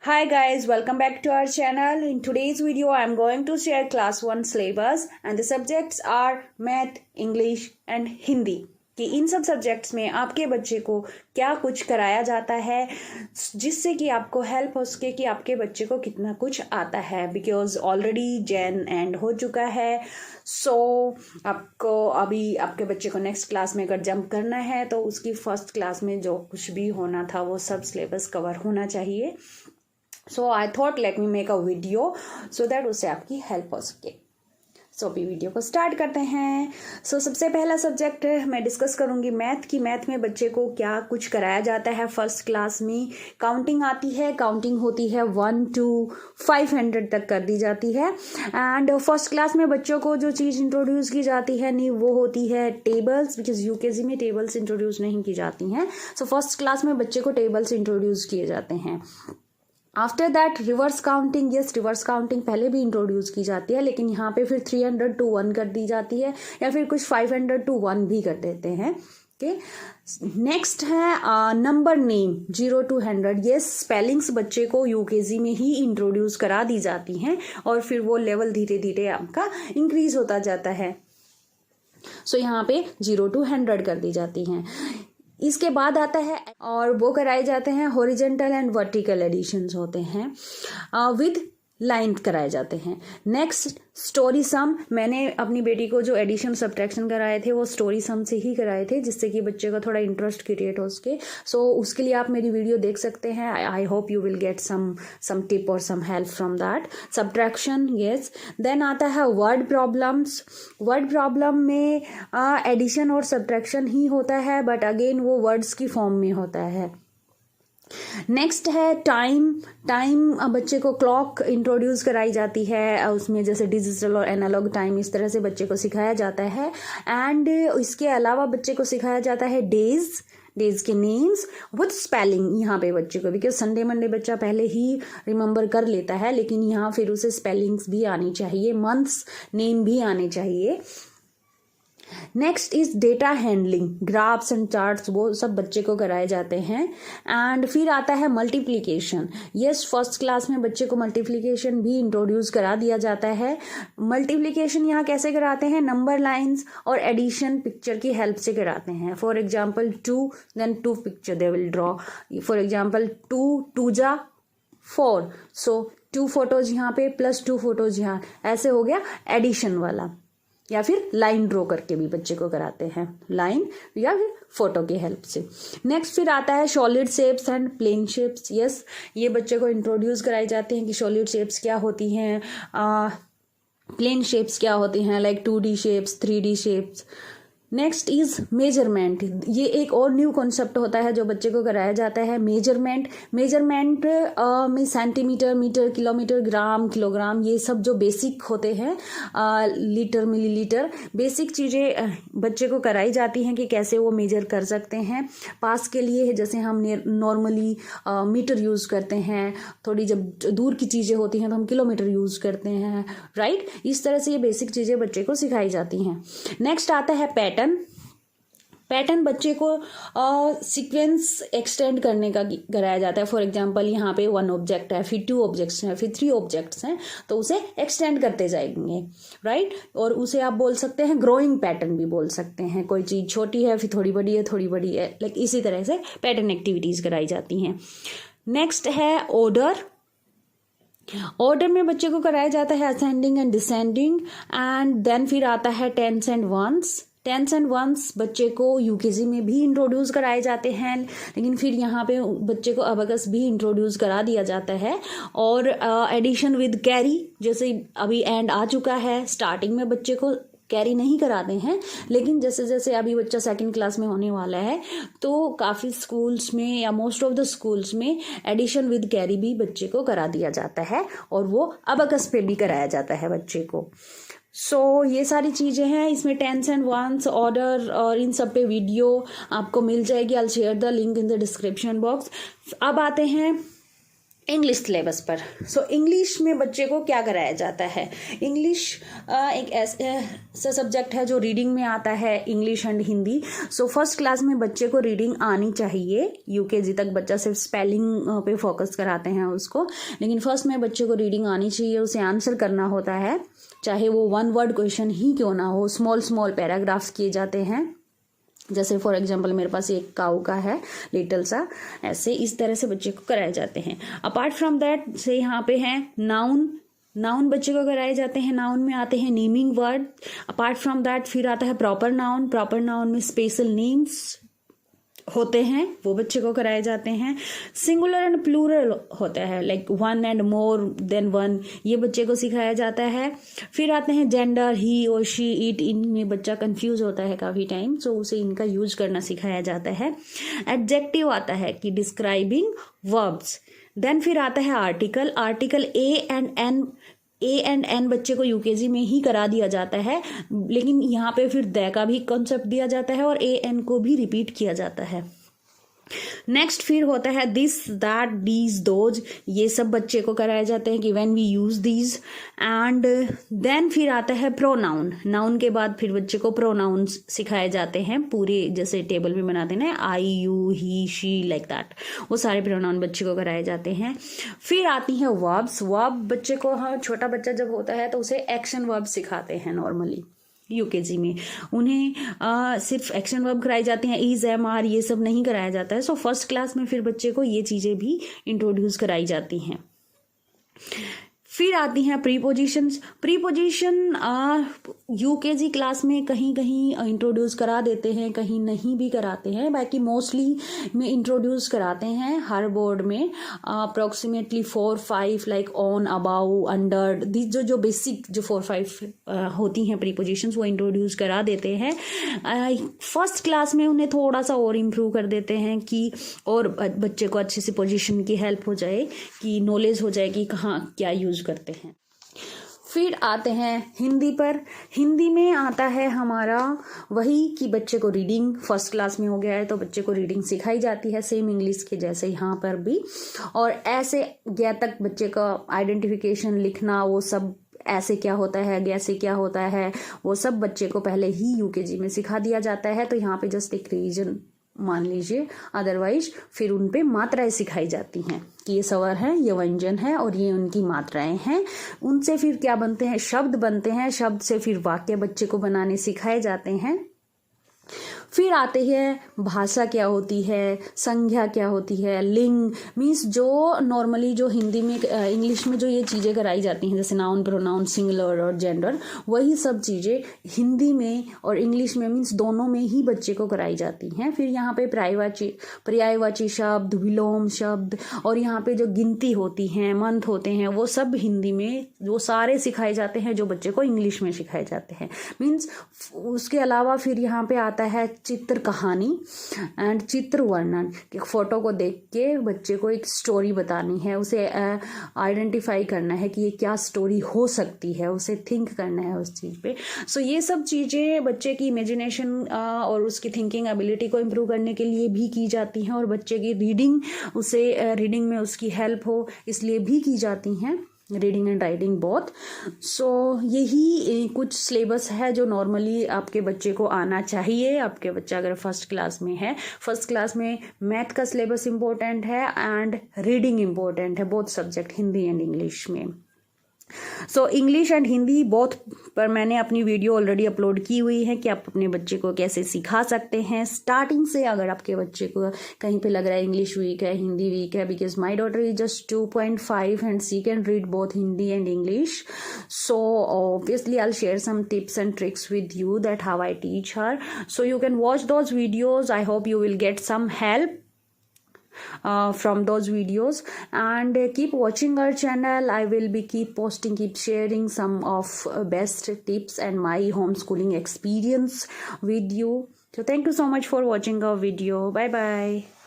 Hi guys, welcome back to our channel. In today's video, I am going to share class 1 syllabus and the subjects are Math, English and Hindi. कि इन सब subjects में आपके बच्चे को क्या कुछ कराया जाता है जिससे कि आपको हेल्प हो सके कि आपके बच्चे को कितना कुछ आता है, बिकॉज ऑलरेडी जैन एंड हो चुका है। सो आपको अभी आपके बच्चे को नेक्स्ट क्लास में अगर जंप करना है तो उसकी फर्स्ट क्लास में जो कुछ भी होना था वो सब सिलेबस कवर होना चाहिए। So I thought let me make a video so that उससे आपकी हेल्प हो सके। सो अभी वीडियो को स्टार्ट करते हैं। सबसे पहला सब्जेक्ट मैं डिस्कस करूंगी मैथ की। मैथ में बच्चे को क्या कुछ कराया जाता है। फर्स्ट क्लास में काउंटिंग आती है, काउंटिंग होती है 1 to 500 तक कर दी जाती है। एंड फर्स्ट क्लास में बच्चों को जो चीज़ इंट्रोड्यूस की जाती है नहीं वो होती है टेबल्स, बिकॉज यूकेजी में टेबल्स इंट्रोड्यूस नहीं की जाती हैं। सो फर्स्ट क्लास में बच्चे को टेबल्स इंट्रोड्यूस किए जाते हैं। After that reverse counting, yes reverse counting पहले भी इंट्रोड्यूस की जाती है, लेकिन यहाँ पे फिर 300 to 1 कर दी जाती है या फिर कुछ 500 to 1 भी कर देते हैं। ओके, नेक्स्ट है नंबर नेम 0 to 100। ये स्पेलिंग्स बच्चे को यूकेजी में ही इंट्रोड्यूस करा दी जाती हैं और फिर वो लेवल धीरे धीरे आपका इंक्रीज होता जाता है। सो यहाँ पे 0 to 100 कर दी जाती हैं। इसके बाद आता है और वो कराए जाते हैं हॉरिजेंटल एंड वर्टिकल एडिशंस होते हैं विद लाइन कराए जाते हैं। नेक्स्ट स्टोरी सम। मैंने अपनी बेटी को जो एडिशन सब्ट्रैक्शन कराए थे वो स्टोरी सम से ही कराए थे जिससे कि बच्चे का थोड़ा इंटरेस्ट क्रिएट हो सके। सो उसके लिए आप मेरी वीडियो देख सकते हैं। I hope you will get some tip और some help from that. Subtraction, yes. Then आता है वर्ड प्रॉब्लम्स। वर्ड प्रॉब्लम में एडिशन और सब्ट्रैक्शन ही होता है, बट अगेन वो वर्ड्स की फॉर्म में होता है। नेक्स्ट है टाइम। बच्चे को क्लॉक इंट्रोड्यूस कराई जाती है उसमें, जैसे डिजिटल और एनालॉग टाइम, इस तरह से बच्चे को सिखाया जाता है। एंड इसके अलावा बच्चे को सिखाया जाता है डेज के नेम्स विद स्पेलिंग यहाँ पे बच्चे को, बिकॉज संडे मंडे बच्चा पहले ही रिमेंबर कर लेता है, लेकिन यहाँ फिर उसे स्पेलिंग्स भी आनी चाहिए, मंथ्स नेम भी आने चाहिए। Next is data handling, graphs and charts, वो सब बच्चे को कराए जाते हैं। एंड फिर आता है मल्टीप्लिकेशन। यस, फर्स्ट क्लास में बच्चे को मल्टीप्लिकेशन भी इंट्रोड्यूस करा दिया जाता है। मल्टीप्लिकेशन यहाँ कैसे कराते हैं, नंबर लाइंस और एडिशन पिक्चर की हेल्प से कराते हैं। For example 2, then 2 picture they will draw. For example 2 जा 4, सो 2 फोटोज यहाँ पे प्लस 2 फोटोज यहाँ, ऐसे हो गया एडिशन वाला। या फिर लाइन ड्रॉ करके भी बच्चे को कराते हैं, लाइन या फिर फोटो की हेल्प से। नेक्स्ट फिर आता है solid shapes and plane shapes. Yes, ये बच्चे को इंट्रोड्यूस कराई जाते हैं कि सॉलिड शेप्स क्या होती हैं, प्लेन शेप्स क्या होती हैं, like 2D shapes, 3D shapes. Next is measurement. ये एक और न्यू कॉन्सेप्ट होता है जो बच्चे को कराया जाता है। मेजरमेंट में सेंटीमीटर, मीटर, किलोमीटर, ग्राम, किलोग्राम, ये सब जो बेसिक होते हैं, लीटर, मिलीलीटर, बेसिक चीज़ें बच्चे को कराई जाती हैं कि कैसे वो मेजर कर सकते हैं। पास के लिए जैसे हम नॉर्मली मीटर यूज़ करते हैं, थोड़ी जब दूर की चीज़ें होती हैं तो हम किलोमीटर यूज़ करते हैं, राइट। इस तरह से ये बेसिक चीज़ें बच्चे को सिखाई जाती हैं। नेक्स्ट आता है पैटर्न बच्चे को सीक्वेंस एक्सटेंड करने का कराया जाता है। फॉर एग्जांपल यहाँ पे 1 ऑब्जेक्ट है, फिर 2 ऑब्जेक्ट्स हैं, फिर 3 ऑब्जेक्ट्स हैं, तो उसे एक्सटेंड करते जाएंगे, राइट। और उसे आप बोल सकते हैं ग्रोइंग पैटर्न भी बोल सकते हैं। कोई चीज़ छोटी है फिर थोड़ी बड़ी है, थोड़ी बड़ी है, लाइक इसी तरह से पैटर्न एक्टिविटीज़ कराई जाती हैं। नेक्स्ट है ऑर्डर में बच्चे को कराया जाता है ascending and descending. And then फिर आता है टेंस एंड वंस बच्चे को यूकेजी में भी इंट्रोड्यूस कराए जाते हैं, लेकिन फिर यहाँ पे बच्चे को अबकस भी इंट्रोड्यूस करा दिया जाता है। और एडिशन विद कैरी, जैसे अभी एंड आ चुका है, स्टार्टिंग में बच्चे को कैरी नहीं कराते हैं, लेकिन जैसे जैसे अभी बच्चा 2nd क्लास में होने वाला है तो काफ़ी स्कूल्स में या मोस्ट ऑफ द स्कूल्स में एडिशन विद कैरी भी बच्चे को करा दिया जाता है और वो अबकस पे भी कराया जाता है बच्चे को। सो ये सारी चीज़ें हैं इसमें, टेंस एंड वंस, ऑर्डर, और इन सब पे वीडियो आपको मिल जाएगी। आई will share the link in the description box. अब आते हैं इंग्लिश सिलेबस पर। सो इंग्लिश में बच्चे को क्या कराया जाता है? इंग्लिश एक ऐसा सब्जेक्ट है जो रीडिंग में आता है, English and Hindi. So first class में बच्चे को रीडिंग आनी चाहिए। यूकेजी तक बच्चा सिर्फ स्पेलिंग पे फोकस कराते हैं उसको, लेकिन फर्स्ट में बच्चे को रीडिंग आनी चाहिए। उसे आंसर करना होता है, चाहे वो वन वर्ड क्वेश्चन ही क्यों ना हो। स्मॉल स्मॉल पैराग्राफ्स किए जाते हैं, जैसे फॉर एग्जाम्पल मेरे पास एक काऊ का है लिटिल सा, ऐसे इस तरह से बच्चे को कराए जाते हैं। अपार्ट फ्रॉम दैट से यहाँ पे हैं नाउन बच्चे को कराए जाते हैं। नाउन में आते हैं naming word. Apart from that फिर आता है प्रॉपर नाउन में स्पेशल नेम्स होते हैं, वो बच्चे को कराए जाते हैं। सिंगुलर एंड प्लूरल होता है, like one and more than one, ये बच्चे को सिखाया जाता है। फिर आते हैं जेंडर, ही और शी, इट, इनमें बच्चा कंफ्यूज होता है काफ़ी टाइम, सो उसे इनका यूज करना सिखाया जाता है। एडजेक्टिव आता है कि डिस्क्राइबिंग वर्ब्स। देन फिर आता है आर्टिकल ए एंड एन बच्चे को यूकेजी में ही करा दिया जाता है, लेकिन यहाँ पे फिर द का भी कॉन्सेप्ट दिया जाता है और ए एन को भी रिपीट किया जाता है। नेक्स्ट फिर होता है दिस, दैट, दीज, दोज, ये सब बच्चे को कराए जाते हैं कि when we use these. And then फिर आता है प्रोनाउन। नाउन के बाद फिर बच्चे को प्रोनाउंस सिखाए जाते हैं, पूरे जैसे टेबल में बनाते हैं I, you, he, she, like that, वो सारे प्रोनाउन बच्चे को कराए जाते हैं। फिर आती हैं वर्ब्स। वर्ब बच्चे को, हाँ, छोटा बच्चा जब होता है तो उसे एक्शन वर्ब सिखाते हैं नॉर्मली यूकेजी में। उन्हें सिर्फ एक्शन वर्ब कराई जाती हैं, इज, एम, आर, ये सब नहीं कराया जाता है। सो फर्स्ट क्लास में फिर बच्चे को ये चीज़ें भी इंट्रोड्यूस कराई जाती हैं। फिर आती हैं प्रीपोजिशन यूकेजी क्लास में कहीं कहीं इंट्रोड्यूस करा देते हैं, कहीं नहीं भी कराते हैं, बाकी मोस्टली में इंट्रोड्यूस कराते हैं हर बोर्ड में। Approximately 4-5 like on, about, under, this जो बेसिक जो 4-5 होती हैं प्रीपोजिशंस, वो इंट्रोड्यूस करा देते हैं। फर्स्ट क्लास में उन्हें थोड़ा सा और इम्प्रूव कर देते हैं कि और बच्चे को अच्छे से पोजिशन की हेल्प हो जाए, कि नॉलेज हो जाए कि कहाँ क्या यूज करते हैं। फिर आते हैं हिंदी पर। हिंदी में आता है हमारा वही कि बच्चे को रीडिंग फर्स्ट क्लास में हो गया है तो बच्चे को रीडिंग सिखाई जाती है, सेम इंग्लिश के जैसे यहाँ पर भी। और ऐसे गया तक बच्चे का आइडेंटिफिकेशन, लिखना, वो सब ऐसे क्या होता है, गैसे क्या होता है, वो सब बच्चे को पहले ही यूकेजी में सिखा दिया जाता है। तो यहाँ पे जस्ट एक रीजन मान लीजिए, अदरवाइज फिर उन पे मात्राएं सिखाई जाती हैं कि ये स्वर है, ये व्यंजन है और ये उनकी मात्राएं हैं। उनसे फिर क्या बनते हैं, शब्द बनते हैं। शब्द से फिर वाक्य बच्चे को बनाने सिखाए जाते हैं। फिर आते हैं भाषा क्या होती है, संज्ञा क्या होती है, लिंग, मीन्स जो नॉर्मली जो हिंदी में इंग्लिश में जो ये चीज़ें कराई जाती हैं, जैसे नाउन, प्रोनाउन, सिंगुलर और जेंडर, वही सब चीज़ें हिंदी में और इंग्लिश में मीन्स दोनों में ही बच्चे को कराई जाती हैं। फिर यहाँ पे पर्यायवाची शब्द, विलोम शब्द और यहाँ पे जो गिनती होती हैं, मंथ होते हैं, वो सब हिंदी में वो सारे सिखाए जाते हैं जो बच्चे को इंग्लिश में सिखाए जाते हैं। मीन्स उसके अलावा फिर यहाँ पे आता है चित्र कहानी एंड चित्र वर्णन। एक फोटो को देख के बच्चे को एक स्टोरी बतानी है, उसे आइडेंटिफाई करना है कि ये क्या स्टोरी हो सकती है, उसे थिंक करना है उस चीज़ पे। सो ये सब चीज़ें बच्चे की इमेजिनेशन और उसकी थिंकिंग एबिलिटी को इम्प्रूव करने के लिए भी की जाती हैं और बच्चे की रीडिंग में उसकी हेल्प हो इसलिए भी की जाती हैं, रीडिंग एंड राइटिंग बोथ। सो यही कुछ सिलेबस है जो नॉर्मली आपके बच्चे को आना चाहिए। आपके बच्चा अगर फर्स्ट क्लास में है, फर्स्ट क्लास में मैथ का सिलेबस इम्पोर्टेंट है एंड रीडिंग इम्पोर्टेंट है, both subject Hindi and English में। So English and Hindi both पर मैंने अपनी वीडियो ऑलरेडी अपलोड की हुई है कि आप अपने बच्चे को कैसे सिखा सकते हैं स्टार्टिंग से। अगर आपके बच्चे को कहीं पे लग रहा है इंग्लिश वीक है, हिंदी वीक है, because my daughter is just 2.5 and she can read both Hindi and English. So obviously I will share some tips and tricks with you that how I teach her. So you can watch those videos. I hope you will get some help from those videos and keep watching our channel. I will be keep sharing some of best tips and my homeschooling experience with you. So thank you so much for watching our video. Bye bye.